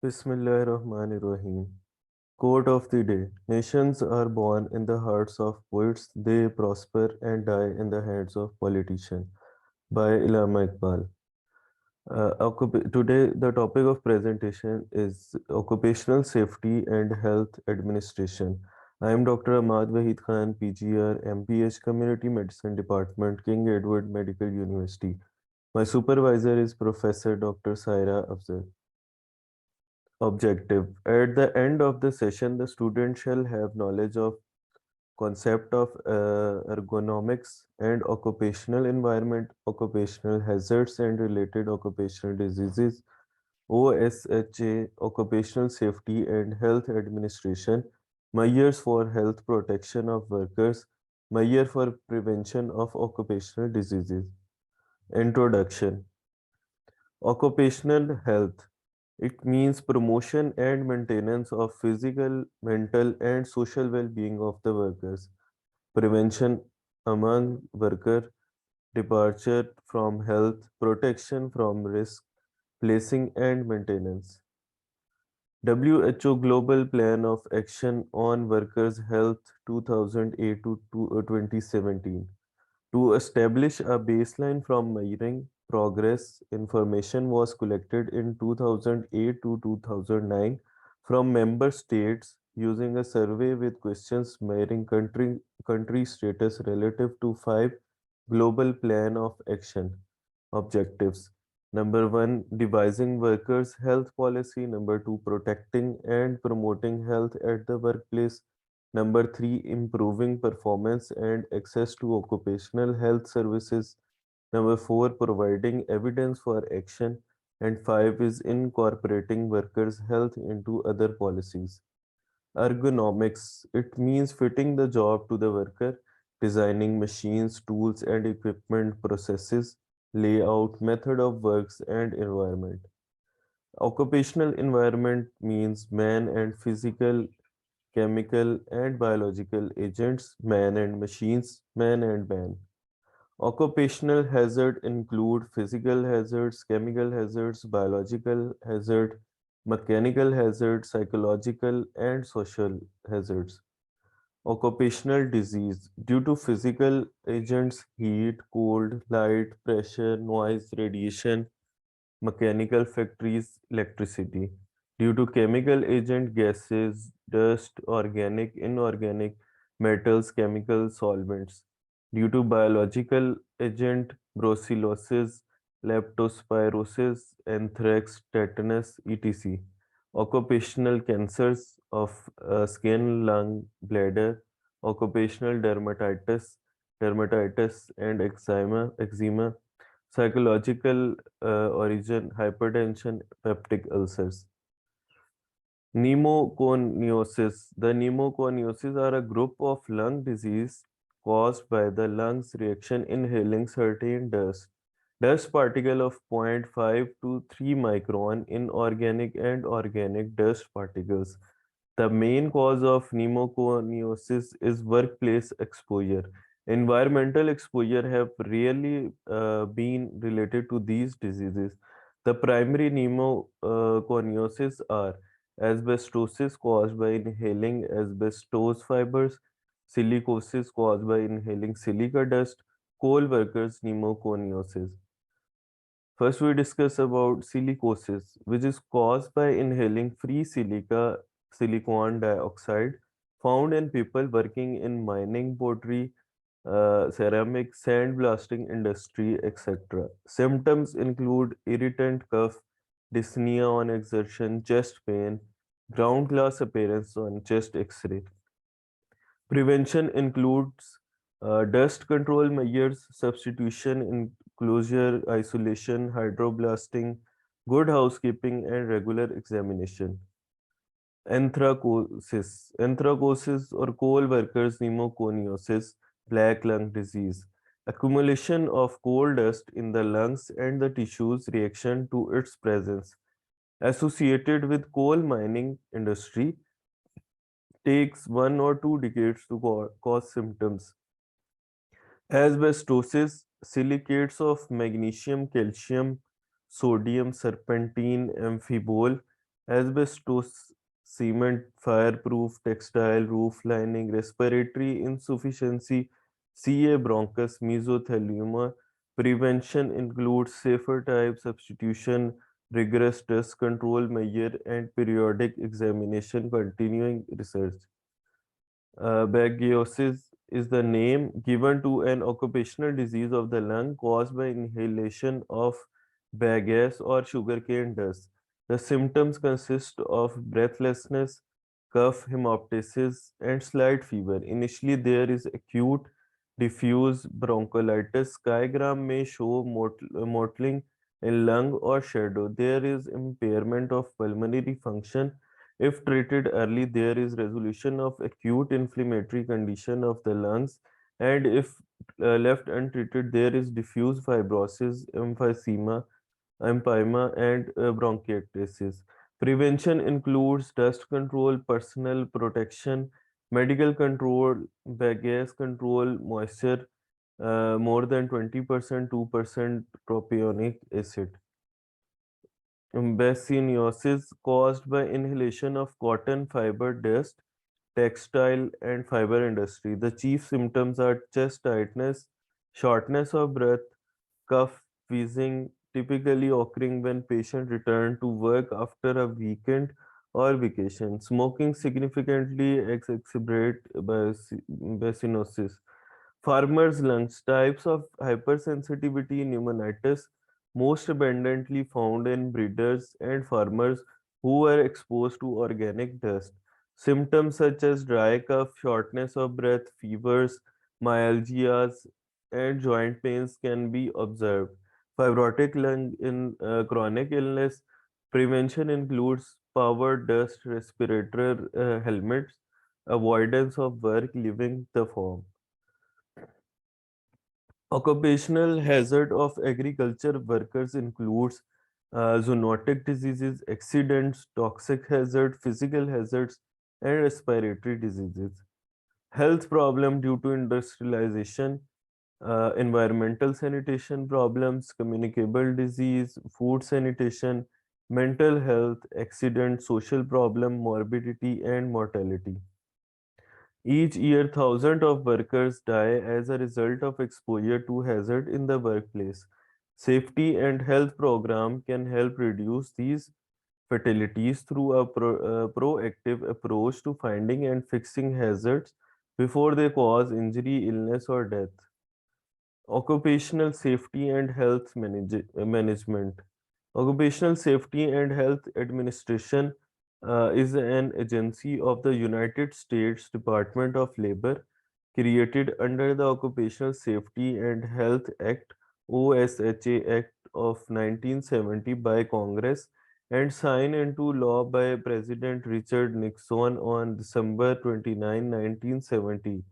Bismillahirrahmanirrahim. Quote of the day. Nations are born in the hearts of poets, they prosper and die in the hands of politicians. By Ilama Iqbal. Today, the topic of presentation is Occupational Safety and Health Administration. I am Dr. Ahmad Wahid Khan, PGR, MPH Community Medicine Department, King Edward Medical University. My supervisor is Professor Dr. Saira Afzal. Objective. At the end of the session, the student shall have knowledge of concept of ergonomics and occupational environment, occupational hazards and related occupational diseases, OSHA, occupational safety and health administration, measures for health protection of workers, measure for prevention of occupational diseases. Introduction. Occupational health. It means promotion and maintenance of physical, mental, and social well-being of the workers. Prevention among worker, departure from health, protection from risk, placing and maintenance. WHO Global Plan of Action on Workers' Health 2008 to 2017. To establish a baseline from measuring progress, information was collected in 2008 to 2009 from member states using a survey with questions measuring country status relative to five global plan of action objectives. Number one, devising workers' health policy. Number two, protecting and promoting health at the workplace. Number three, improving performance and access to occupational health services. Number four, providing evidence for action. And five is incorporating workers' health into other policies. Ergonomics, it means fitting the job to the worker, designing machines, tools, and equipment processes, layout, method of works, and environment. Occupational environment means man and physical, chemical, and biological agents, man and machines, man and man. Occupational hazard include physical hazards, chemical hazards, biological hazard, mechanical hazard, psychological, and social hazards. Occupational disease due to physical agents, heat, cold, light, pressure, noise, radiation, mechanical factories, electricity. Due to chemical agent, gases, dust, organic, inorganic, metals, chemical solvents. Due to biological agent, brucellosis, leptospirosis, anthrax, tetanus, etc. Occupational cancers of skin, lung, bladder, occupational dermatitis and eczema, psychological origin, hypertension, peptic ulcers. Pneumoconiosis. The pneumoconiosis are a group of lung disease caused by the lungs reaction inhaling certain dust. Dust particle of 0.5 to 3 micron in organic and organic dust particles. The main cause of pneumoconiosis is workplace exposure. Environmental exposure have rarely been related to these diseases. The primary pneumoconiosis are asbestosis caused by inhaling asbestos fibers, silicosis caused by inhaling silica dust, coal workers pneumoconiosis. First, we discuss about silicosis, which is caused by inhaling free silicon dioxide found in people working in mining, pottery, ceramic, sandblasting industry, etc. Symptoms include irritant cough, dyspnea on exertion, chest pain, ground glass appearance on chest X-ray. Prevention includes dust control measures, substitution, enclosure, isolation, hydroblasting, good housekeeping, and regular examination. Anthracosis or coal workers pneumoconiosis, black lung disease. Accumulation of coal dust in the lungs and the tissues reaction to its presence. Associated with coal mining industry, takes 1 or 2 decades to cause symptoms. Asbestosis, silicates of magnesium, calcium, sodium, serpentine, amphibole, asbestos, cement, fireproof, textile, roof lining, respiratory insufficiency, CA bronchus, mesothelioma. Prevention includes safer type substitution, rigorous dust control measure, and periodic examination. Continuing research. Bagiosis is the name given to an occupational disease of the lung caused by inhalation of bagasse or sugarcane dust. The symptoms consist of breathlessness, cough, hemoptysis, and slight fever. Initially, there is acute diffuse bronchiolitis. Skygram may show mottling in lung or shadow. There is impairment of pulmonary function. If treated early, there is resolution of acute inflammatory condition of the lungs, and if left untreated, there is diffuse fibrosis, empyema, and bronchiectasis. Prevention includes dust control, personal protection, medical control, gas control, moisture, more than 20%, 2% propionic acid. Baccinosis caused by inhalation of cotton fiber dust, textile and fiber industry. The chief symptoms are chest tightness, shortness of breath, cough, wheezing, typically occurring when patients return to work after a weekend or vacation. Smoking significantly exacerbate baccinosis. Farmers' lungs, types of hypersensitivity pneumonitis, most abundantly found in breeders and farmers who were exposed to organic dust. Symptoms such as dry cough, shortness of breath, fevers, myalgias, and joint pains can be observed. Fibrotic lung in chronic illness. Prevention includes power dust respirator helmets, avoidance of work leaving the farm. Occupational hazard of agriculture workers includes zoonotic diseases, accidents, toxic hazard, physical hazards, and respiratory diseases. Health problem due to industrialization, environmental sanitation problems, communicable disease, food sanitation, mental health, accident, social problem, morbidity, and mortality. Each year, thousands of workers die as a result of exposure to hazard in the workplace. Safety and health program can help reduce these fatalities through a proactive approach to finding and fixing hazards before they cause injury, illness, or death. Occupational safety and health management. Occupational Safety and Health Administration is an agency of the United States Department of Labor created under the Occupational Safety and Health Act OSHA Act of 1970 by Congress and signed into law by President Richard Nixon on December 29, 1970.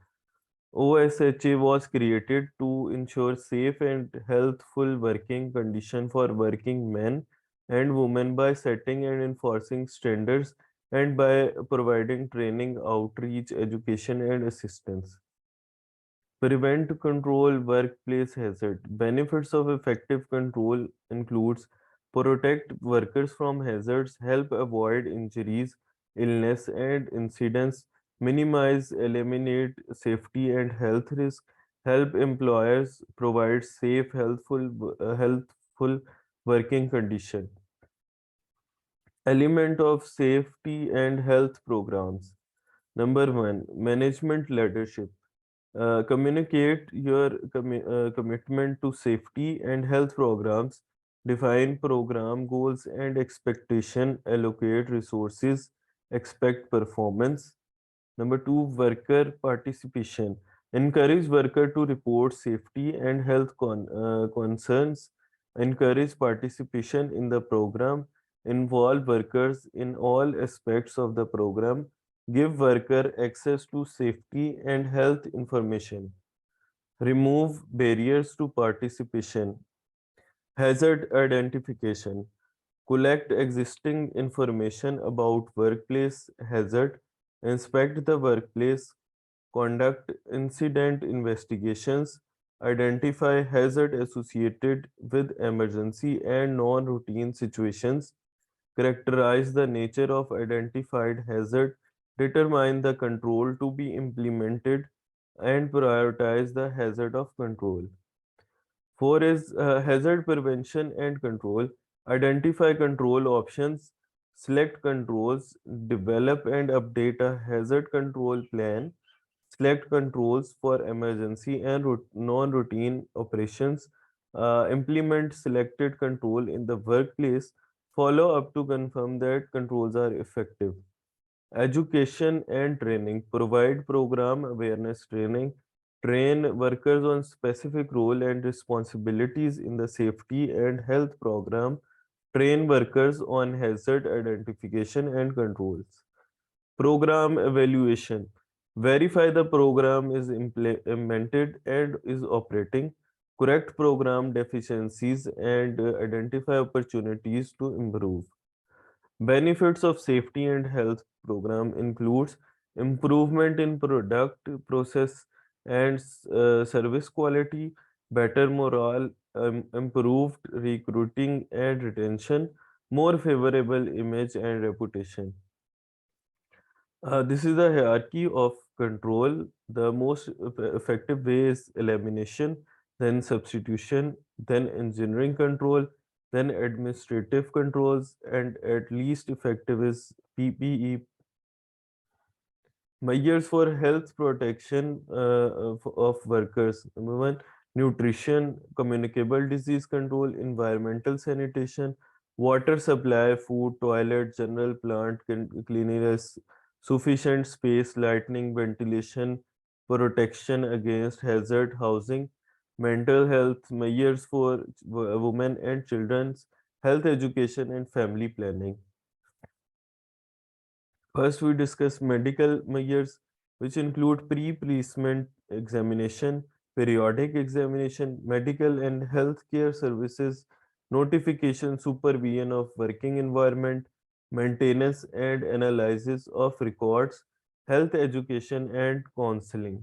OSHA was created to ensure safe and healthful working conditions for working men and women by setting and enforcing standards and by providing training, outreach, education, and assistance. Prevent control workplace hazard. Benefits of effective control includes protect workers from hazards, help avoid injuries, illness and incidents, minimize, eliminate safety and health risk, help employers provide safe, healthful working condition. Element of safety and health programs. Number one, management leadership. Communicate your commitment to safety and health programs, define program goals and expectation, allocate resources, expect performance. Number two, worker participation. Encourage worker to report safety and health concerns. Encourage participation in the program. Involve workers in all aspects of the program. Give worker access to safety and health information. Remove barriers to participation. Hazard identification. Collect existing information about workplace hazard. Inspect the workplace. Conduct incident investigations. Identify hazard associated with emergency and non-routine situations. characterize the nature of identified hazard, determine the control to be implemented, and prioritize the hazard of control. Four is hazard prevention and control. Identify control options, select controls, develop and update a hazard control plan, select controls for emergency and non-routine operations, implement selected control in the workplace, follow up to confirm that controls are effective. Education and training provide program awareness training, train workers on specific role and responsibilities in the safety and health program, train workers on hazard identification and controls. Program evaluation verify the program is implemented and is operating, correct program deficiencies, and identify opportunities to improve. Benefits of safety and health program includes improvement in product, process, and service quality, better morale, improved recruiting and retention, more favorable image and reputation. This is the hierarchy of control. The most effective way is elimination, then substitution, then engineering control, then administrative controls, and at least effective is PPE. Measures for health protection of workers. Number one, nutrition, communicable disease control, environmental sanitation, water supply, food, toilet, general plant cleanliness, sufficient space, lighting, ventilation, protection against hazard, housing, mental health, measures for women and children's health education and family planning. First, we discuss medical measures, which include pre-placement examination, periodic examination, medical and healthcare services, notification, supervision of working environment, maintenance and analysis of records, health education and counseling.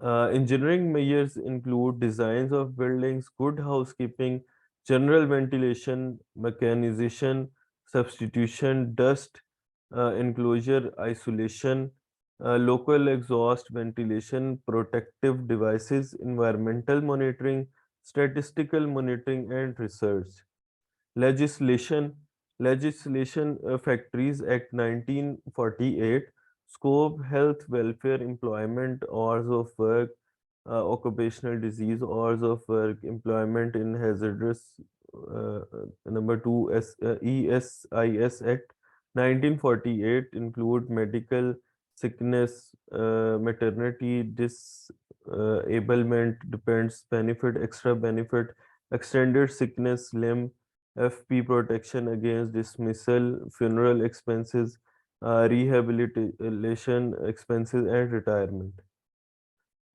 Engineering measures include designs of buildings, good housekeeping, general ventilation, mechanization, substitution, dust enclosure, isolation, local exhaust ventilation, protective devices, environmental monitoring, statistical monitoring, and research. Legislation Legislation Factories Act 1948 scope health, welfare, employment, hours of work, occupational disease, hours of work, employment in hazardous. Number two, ESIS Act 1948 include medical sickness, maternity, disablement, depends, benefit, extra benefit, extended sickness, limb, FP protection against dismissal, funeral expenses, rehabilitation expenses, and retirement.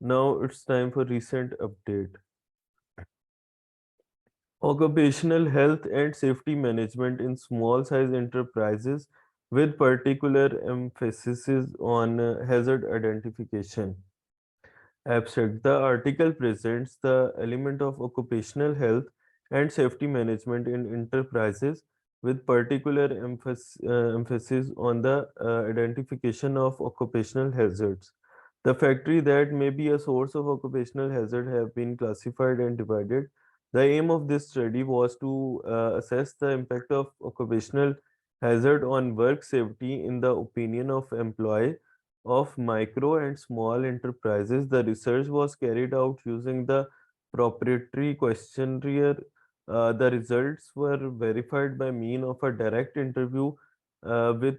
Now it's time for recent update. Occupational health and safety management in small size enterprises with particular emphasis on hazard identification. Abstract. The article presents the element of occupational health and safety management in enterprises with particular emphasis on the identification of occupational hazards. The factory that may be a source of occupational hazard have been classified and divided. The aim of this study was to assess the impact of occupational hazard on work safety in the opinion of employee of micro and small enterprises. The research was carried out using the proprietary questionnaire. The results were verified by mean of a direct interview with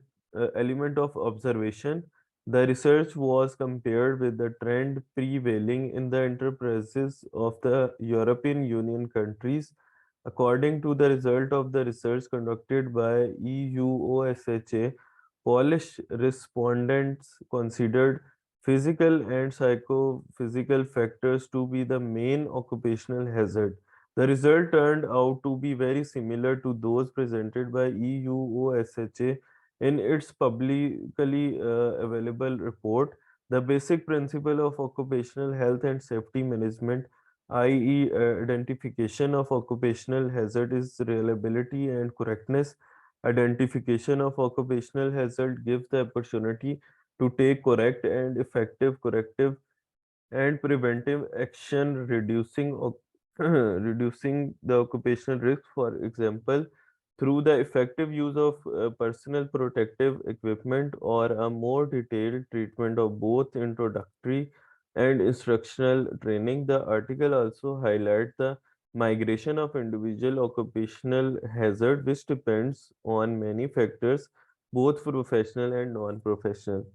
element of observation. The research was compared with the trend prevailing in the enterprises of the European Union countries. According to the result of the research conducted by EUOSHA, Polish respondents considered physical and psychophysical factors to be the main occupational hazard. The result turned out to be very similar to those presented by EUOSHA in its publicly available report. The basic principle of occupational health and safety management, i.e., identification of occupational hazard, is reliability and correctness. Identification of occupational hazard gives the opportunity to take correct and effective corrective and preventive action, reducing the occupational risk. For example, through the effective use of personal protective equipment or a more detailed treatment of both introductory and instructional training. The article also highlights the migration of individual occupational hazard, which depends on many factors, both professional and non-professional.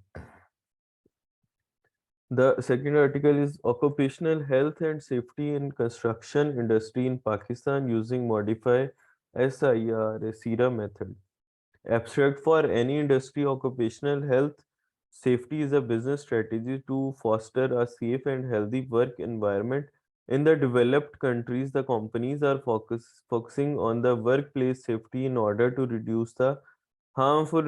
The second article is occupational health and safety in construction industry in Pakistan using modify SIR SIRA method. Abstract: for any industry, occupational health safety is a business strategy to foster a safe and healthy work environment. In the developed countries, the companies are focusing on the workplace safety in order to reduce the harmful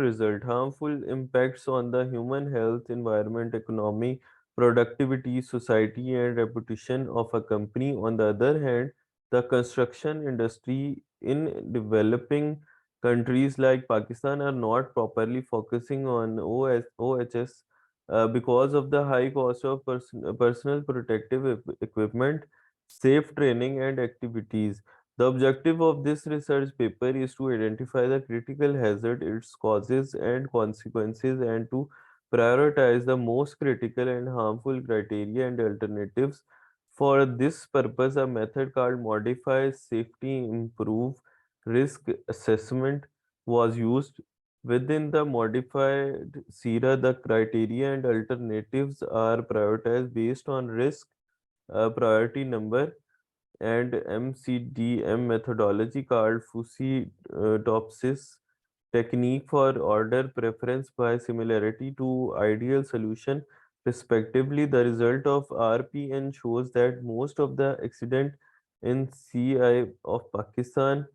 impacts on the human health, environment, economy, productivity, society, and reputation of a company. On the other hand, the construction industry in developing countries like Pakistan are not properly focusing on OHS because of the high cost of personal protective equipment, safe training, and activities. The objective of this research paper is to identify the critical hazard, its causes and consequences, and to prioritize the most critical and harmful criteria and alternatives. For this purpose, a method called Modify Safety Improve Risk Assessment was used. Within the modified SIRA, the criteria and alternatives are prioritized based on risk priority number and MCDM methodology called Fusi-Topsis technique for order preference by similarity to ideal solution respectively. The result of RPN shows that most of the accident in CI of Pakistan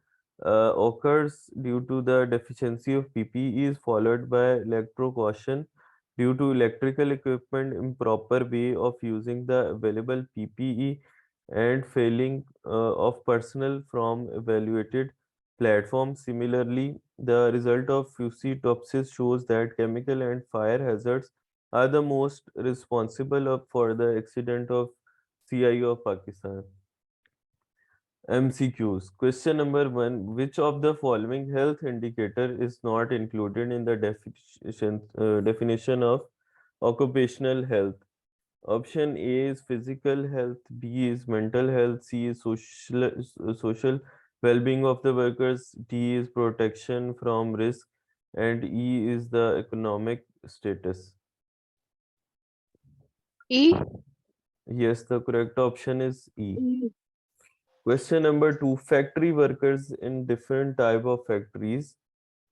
occurs due to the deficiency of PPEs followed by electro caution due to electrical equipment, improper way of using the available PPE, and failing of personnel from evaluated platforms. Similarly, the result of fusi-topsis shows that chemical and fire hazards are the most responsible for the accident of CI of Pakistan. MCQs. Question number one: which of the following health indicator is not included in the definition of occupational health? Option A is physical health, B is mental health, C is social well-being of the workers, D is protection from risk, and E is the economic status. E. Yes, the correct option is E. E. Question number two: factory workers in different type of factories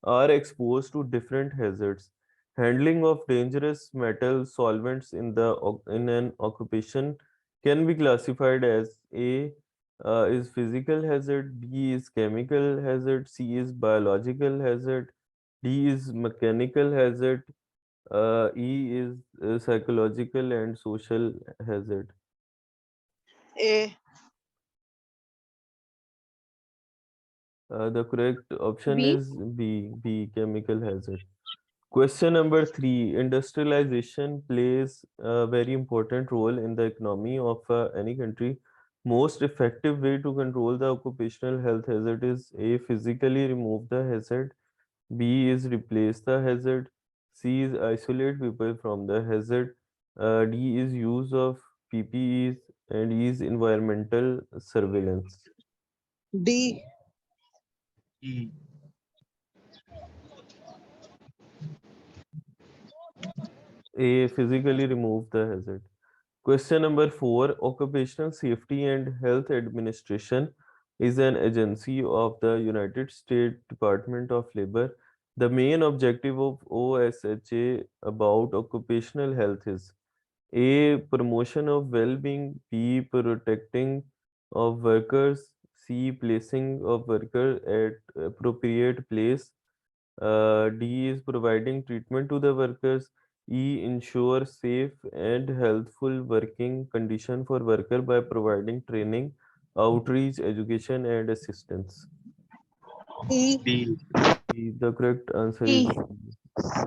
are exposed to different hazards. Handling of dangerous metal solvents in an occupation can be classified as A is physical hazard, B is chemical hazard, C is biological hazard, D is mechanical hazard, E is psychological and social hazard. A. The correct option B. is B, chemical hazard. Question number three: industrialization plays a very important role in the economy of any country. Most effective way to control the occupational health hazard is A. Physically remove the hazard. B is replace the hazard. C is isolate people from the hazard. D is use of PPEs, and E is environmental surveillance. D. E. A. Physically remove the hazard. Question number four: Occupational Safety and Health Administration is an agency of the United States Department of Labor. The main objective of OSHA about occupational health is A. Promotion of well-being, B. Protecting of workers, C. Placing of worker at appropriate place, D is providing treatment to the workers. E ensure safe and healthful working condition for worker by providing training, outreach, education, and assistance. E. D. The correct answer E. is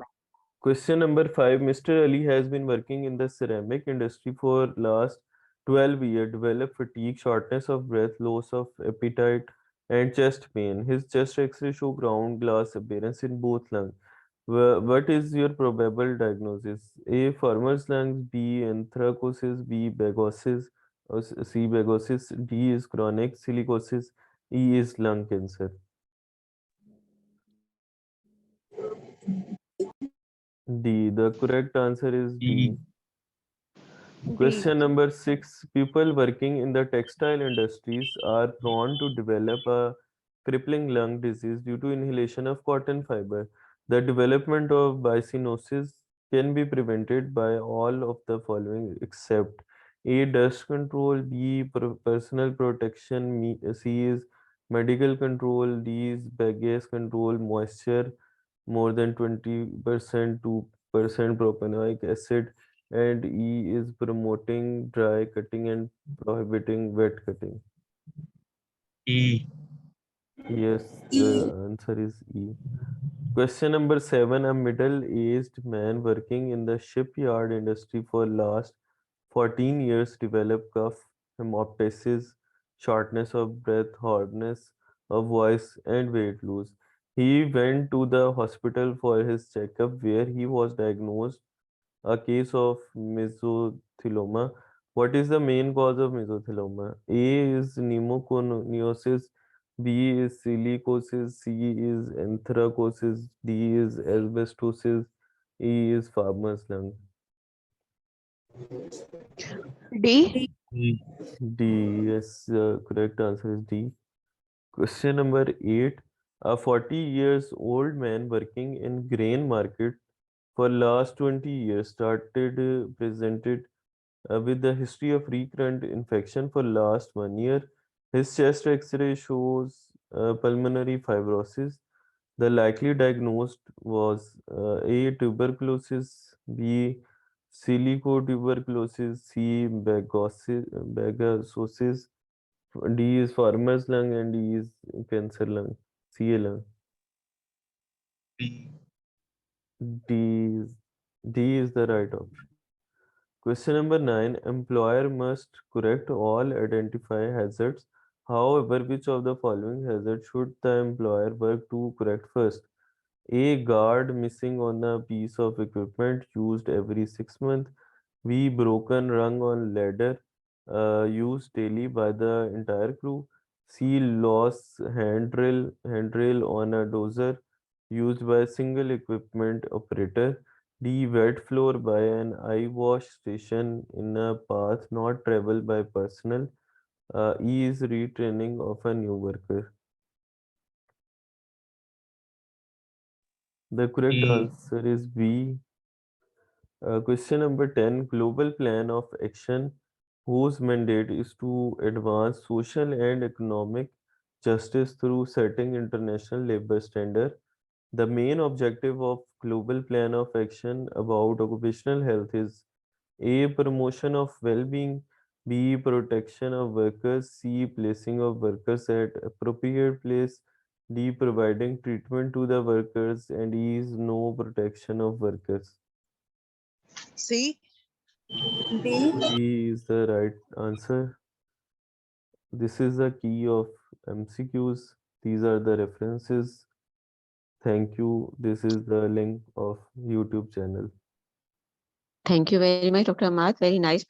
question number 5. Mr. Ali has been working in the ceramic industry for last 12 years, developed fatigue, shortness of breath, loss of appetite, and chest pain. His chest X-ray show ground glass appearance in both lungs. What is your probable diagnosis? A. Farmer's lungs. B. Anthracosis. B. Bagosis. Or C. Bagosis. D. is chronic silicosis. E. is lung cancer. D. The correct answer is D. E. D. Question number 6. People working in the textile industries are prone to develop a crippling lung disease due to inhalation of cotton fiber. The development of biocinosis can be prevented by all of the following except A. Dust control, B. Personal protection, C is medical control, D is gas control, moisture more than 20% to percent propanoic acid, and E is promoting dry cutting and prohibiting wet cutting. E. Yes, the answer is E. Question number 7. A middle-aged man working in the shipyard industry for last 14 years developed cough, hemoptysis, shortness of breath, hardness of voice, and weight loss. He went to the hospital for his checkup where he was diagnosed a case of mesothelioma. What is the main cause of mesothelioma? A is pneumoconiosis, B is silicosis, C is anthracosis, D is asbestosis, E is farmer's lung. D. E. D, yes, correct answer is D. Question number 8. A 40 years old man working in grain market for last 20 years started presented with the history of recurrent infection for last 1 year. His chest X-ray shows pulmonary fibrosis. The likely diagnosed was A. Tuberculosis, B. Silicotuberculosis, C. Bagasosis, D is farmer's lung, and D is cancer lung, CA lung. B. D is, D is the right option. Question number 9. Employer must correct all identify hazards. However, which of the following hazards should the employer work to correct first? A. Guard missing on a piece of equipment used every 6 months. B. Broken rung on ladder used daily by the entire crew. C. Lost handrail on a dozer used by a single equipment operator. D. Wet floor by an eye wash station in a path not traveled by personnel. E is retraining of a new worker. The correct E. answer is B. Question number 10. Global Plan of Action, whose mandate is to advance social and economic justice through setting international labor standard. The main objective of Global Plan of Action about occupational health is A. Promotion of well-being, B. Protection of workers, C. Placing of workers at appropriate place, D. Providing treatment to the workers, and E is no protection of workers. C. D is the right answer. This is the key of MCQs. These are the references. Thank you. This is the link of YouTube channel. Thank you very much, Dr. Ahmad. Very nice